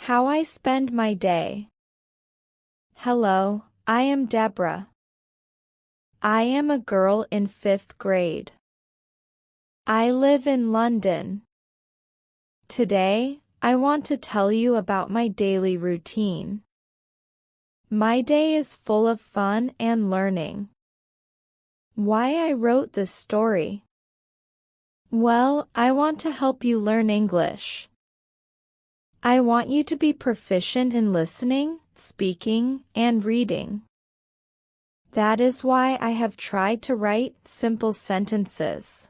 How I spend my day. Hello, I am Debra. I am a girl in 5th grade. I live in London. Today, I want to tell you about my daily routine. My day is full of fun and learning. Why I wrote this story? Well, I want to help you learn English. I want you to be proficient in listening, speaking, and reading. That is why I have tried to write simple sentences.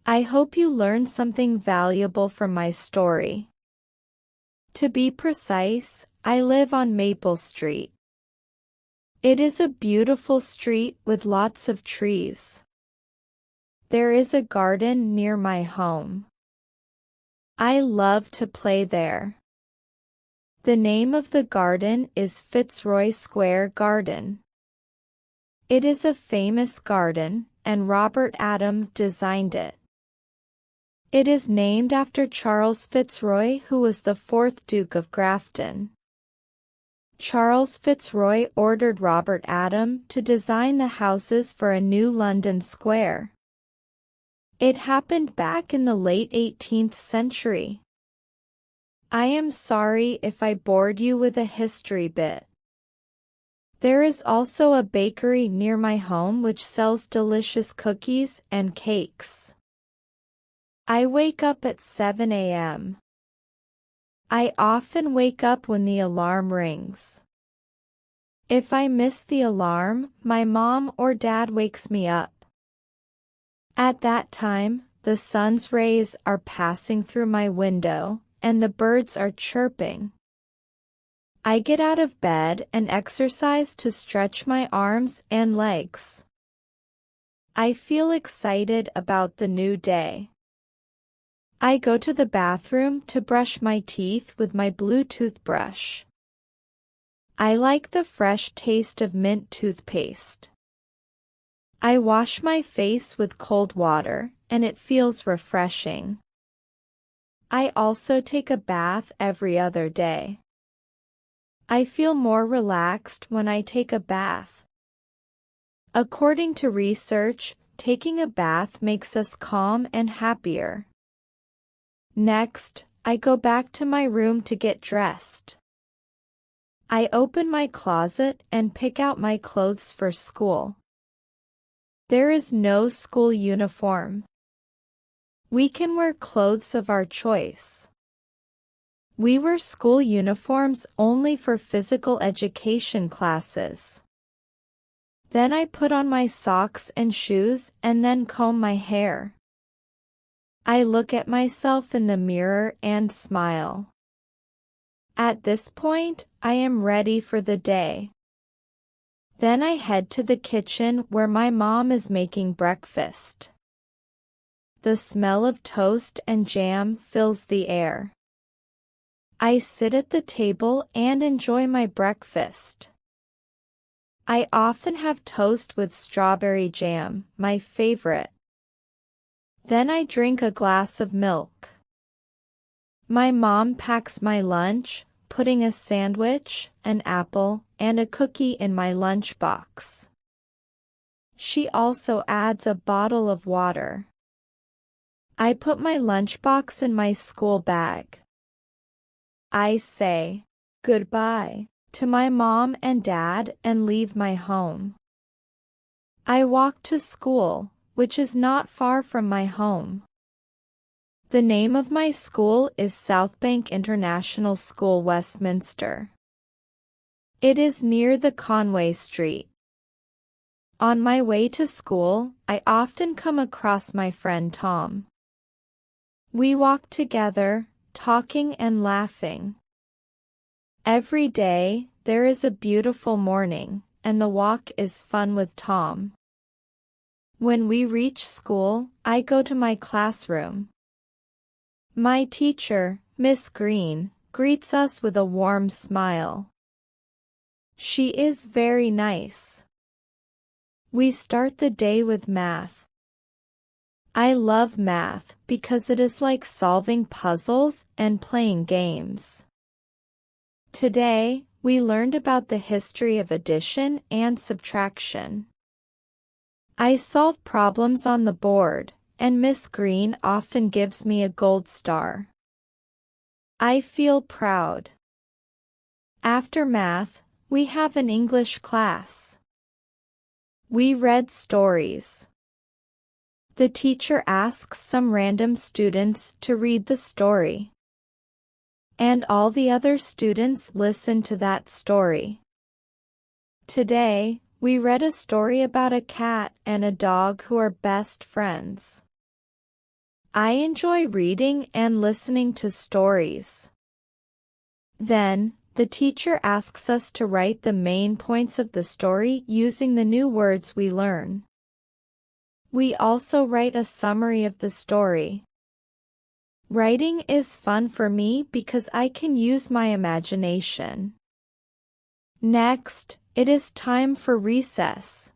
I hope you learn something valuable from my story. To be precise, I live on Maple Street. It is a beautiful street with lots of trees. There is a garden near my home. I love to play there. The name of the garden is Fitzroy Square Garden. It is a famous garden, and Robert Adam designed it. It is named after Charles Fitzroy, who was the 4th Duke of Grafton. Charles Fitzroy ordered Robert Adam to design the houses for a new London square. It happened back in the late 18th century. I am sorry if I bored you with a history bit. There is also a bakery near my home which sells delicious cookies and cakes. I wake up at 7 a.m. I often wake up when the alarm rings. If I miss the alarm, my mom or dad wakes me up. At that time, the sun's rays are passing through my window, and the birds are chirping. I get out of bed and exercise to stretch my arms and legs. I feel excited about the new day. I go to the bathroom to brush my teeth with my blue toothbrush. I like the fresh taste of mint toothpaste. I wash my face with cold water, and it feels refreshing. I also take a bath every other day. I feel more relaxed when I take a bath. According to research, taking a bath makes us calm and happier. Next, I go back to my room to get dressed. I open my closet and pick out my clothes for school. There is no school uniform. We can wear clothes of our choice. We wear school uniforms only for physical education classes. Then I put on my socks and shoes and then comb my hair. I look at myself in the mirror and smile. At this point, I am ready for the day. Then I head to the kitchen where my mom is making breakfast. The smell of toast and jam fills the air. I sit at the table and enjoy my breakfast. I often have toast with strawberry jam, my favorite. Then I drink a glass of milk. My mom packs my lunch, putting a sandwich, an apple, and a cookie in my lunchbox. She also adds a bottle of water. I put my lunchbox in my school bag. I say goodbye to my mom and dad and leave my home. I walk to school, which is not far from my home. The name of my school is Southbank International School, Westminster. It is near the Conway Street. On my way to school, I often come across my friend Tom. We walk together, talking and laughing. Every day, there is a beautiful morning, and the walk is fun with Tom. When we reach school, I go to my classroom. My teacher, Miss Green, greets us with a warm smile. She is very nice. We start the day with math. I love math because it is like solving puzzles and playing games. Today, we learned about the history of addition and subtraction. I solve problems on the board, and Miss Green often gives me a gold star. I feel proud. After math, we have an English class. We read stories. The teacher asks some random students to read the story. And all the other students listen to that story. Today, we read a story about a cat and a dog who are best friends. I enjoy reading and listening to stories. Then, the teacher asks us to write the main points of the story using the new words we learn. We also write a summary of the story. Writing is fun for me because I can use my imagination. Next, it is time for recess.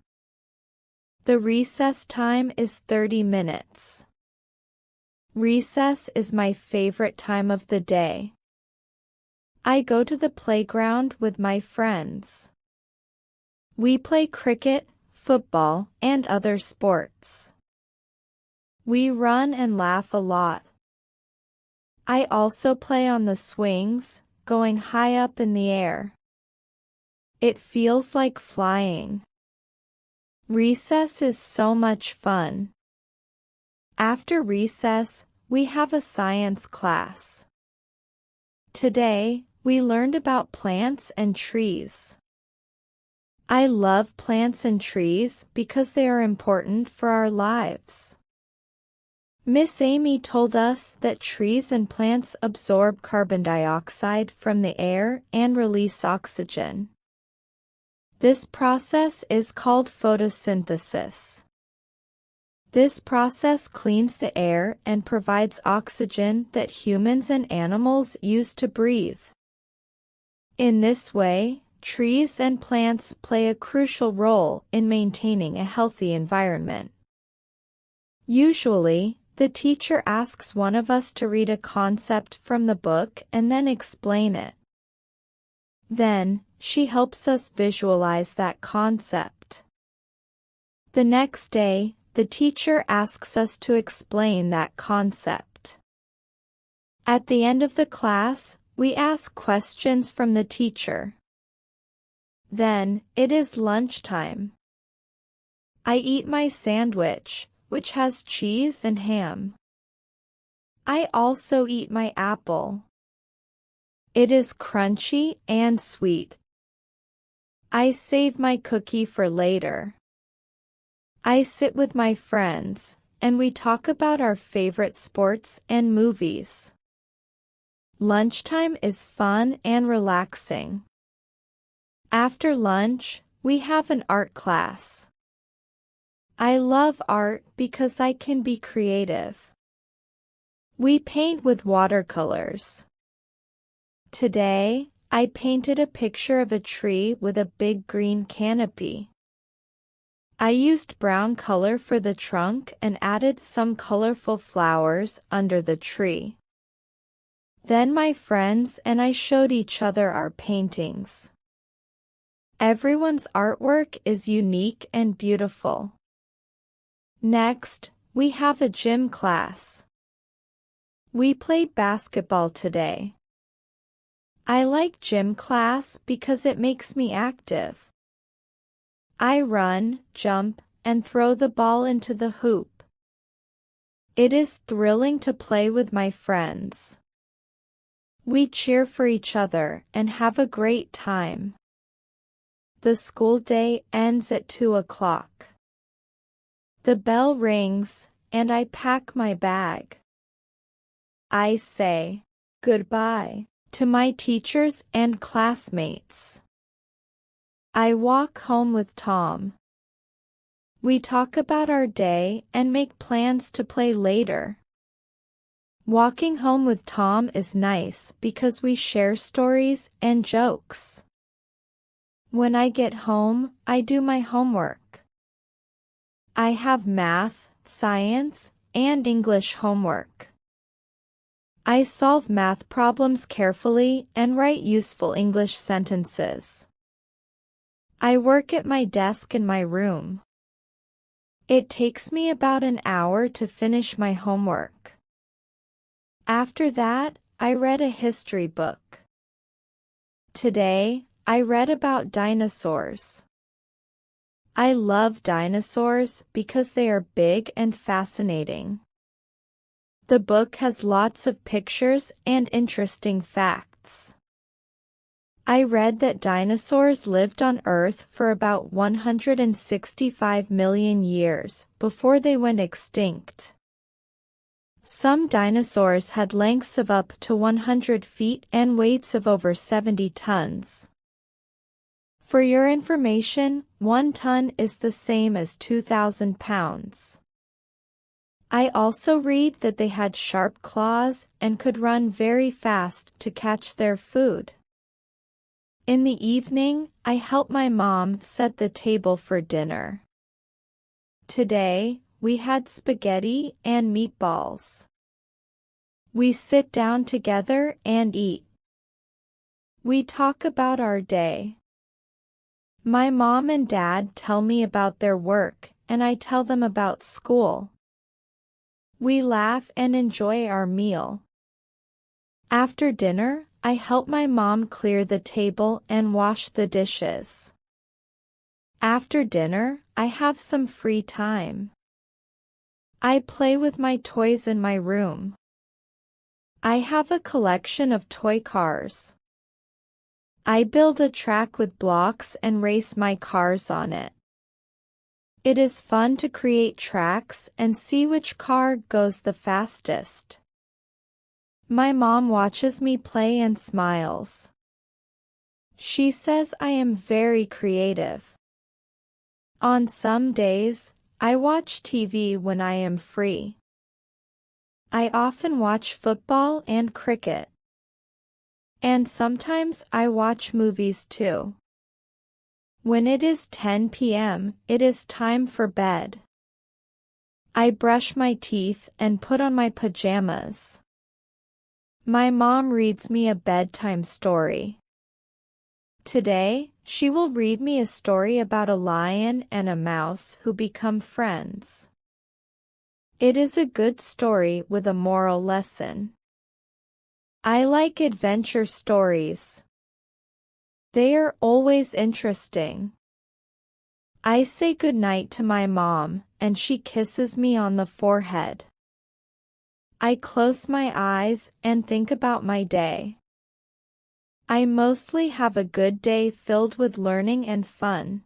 The recess time is 30 minutes. Recess is my favorite time of the day. I go to the playground with my friends. We play cricket, football, and other sports. We run and laugh a lot. I also play on the swings, going high up in the air. It feels like flying. Recess is so much fun. After recess, we have a science class. Today, we learned about plants and trees. I love plants and trees because they are important for our lives. Miss Amy told us that trees and plants absorb carbon dioxide from the air and release oxygen. This process is called photosynthesis. This process cleans the air and provides oxygen that humans and animals use to breathe. In this way, trees and plants play a crucial role in maintaining a healthy environment. Usually, the teacher asks one of us to read a concept from the book and then explain it. Then, she helps us visualize that concept. The next day, the teacher asks us to explain that concept. At the end of the class, we ask questions from the teacher. Then, it is lunchtime. I eat my sandwich, which has cheese and ham. I also eat my apple. It is crunchy and sweet. I save my cookie for later. I sit with my friends, and we talk about our favorite sports and movies. Lunchtime is fun and relaxing. After lunch, we have an art class. I love art because I can be creative. We paint with watercolors. Today, I painted a picture of a tree with a big green canopy. I used brown color for the trunk and added some colorful flowers under the tree. Then my friends and I showed each other our paintings. Everyone's artwork is unique and beautiful. Next, we have a gym class. We played basketball today. I like gym class because it makes me active. I run, jump, and throw the ball into the hoop. It is thrilling to play with my friends. We cheer for each other and have a great time. The school day ends at 2 o'clock. The bell rings, and I pack my bag. I say goodbye to my teachers and classmates. I walk home with Tom. We talk about our day and make plans to play later. Walking home with Tom is nice because we share stories and jokes. When I get home, I do my homework. I have math, science, and English homework. I solve math problems carefully and write useful English sentences. I work at my desk in my room. It takes me about an hour to finish my homework. After that, I read a history book. Today, I read about dinosaurs. I love dinosaurs because they are big and fascinating. The book has lots of pictures and interesting facts. I read that dinosaurs lived on Earth for about 165 million years before they went extinct. Some dinosaurs had lengths of up to 100 feet and weights of over 70 tons. For your information, 1 ton is the same as 2,000 pounds. I also read that they had sharp claws and could run very fast to catch their food. In the evening, I help my mom set the table for dinner. Today, we had spaghetti and meatballs. We sit down together and eat. We talk about our day. My mom and dad tell me about their work, and I tell them about school. We laugh and enjoy our meal. After dinner, I help my mom clear the table and wash the dishes. After dinner, I have some free time. I play with my toys in my room. I have a collection of toy cars. I build a track with blocks and race my cars on it. It is fun to create tracks and see which car goes the fastest. My mom watches me play and smiles. She says I am very creative. On some days, I watch TV when I am free. I often watch football and cricket. And sometimes I watch movies too. When it is 10 p.m., it is time for bed. I brush my teeth and put on my pajamas. My mom reads me a bedtime story. Today, she will read me a story about a lion and a mouse who become friends. It is a good story with a moral lesson. I like adventure stories. They are always interesting. I say goodnight to my mom, and she kisses me on the forehead. I close my eyes and think about my day. I mostly have a good day filled with learning and fun.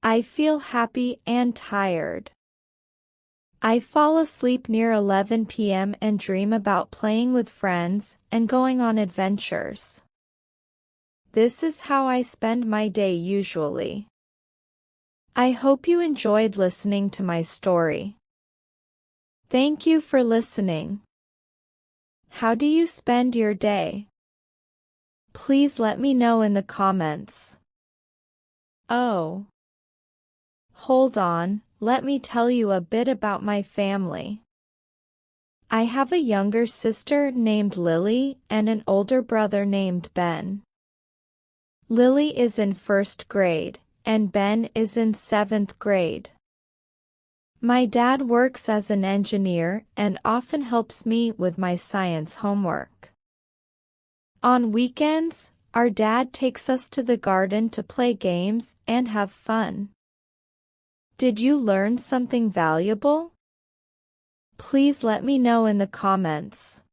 I feel happy and tired. I fall asleep near 11 p.m. and dream about playing with friends and going on adventures. This is how I spend my day usually. I hope you enjoyed listening to my story. Thank you for listening. How do you spend your day? Please let me know in the comments. Oh. Hold on, let me tell you a bit about my family. I have a younger sister named Lily and an older brother named Ben. Lily is in 1st grade, and Ben is in 7th grade. My dad works as an engineer and often helps me with my science homework. On weekends, our dad takes us to the garden to play games and have fun. Did you learn something valuable? Please let me know in the comments.